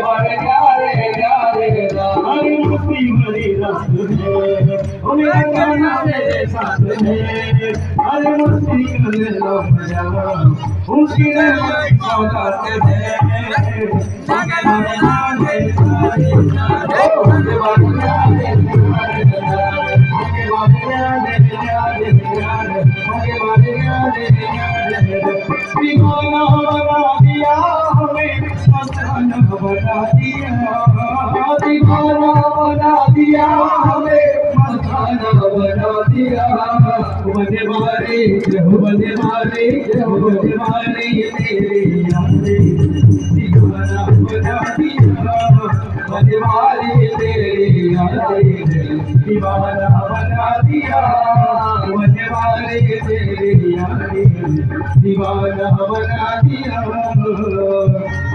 बारे प्यारे प्यारे हरी मस्ती भरी रात है ओ मेरा गाना मेरे साथ है हरी मस्ती करने लो मजा उसकी औकात है दीवाना बना दिया हमें मस्ताना बना दिया दीवाना बना दिया हमें मस्ताना बना दिया बने मारे बने मारे बने मारे तेरे यारे दीवाना बना दिया बने मारे तेरे यारे दीवाना बना दिया बने मारे तेरे यारे दीवाना बना दिया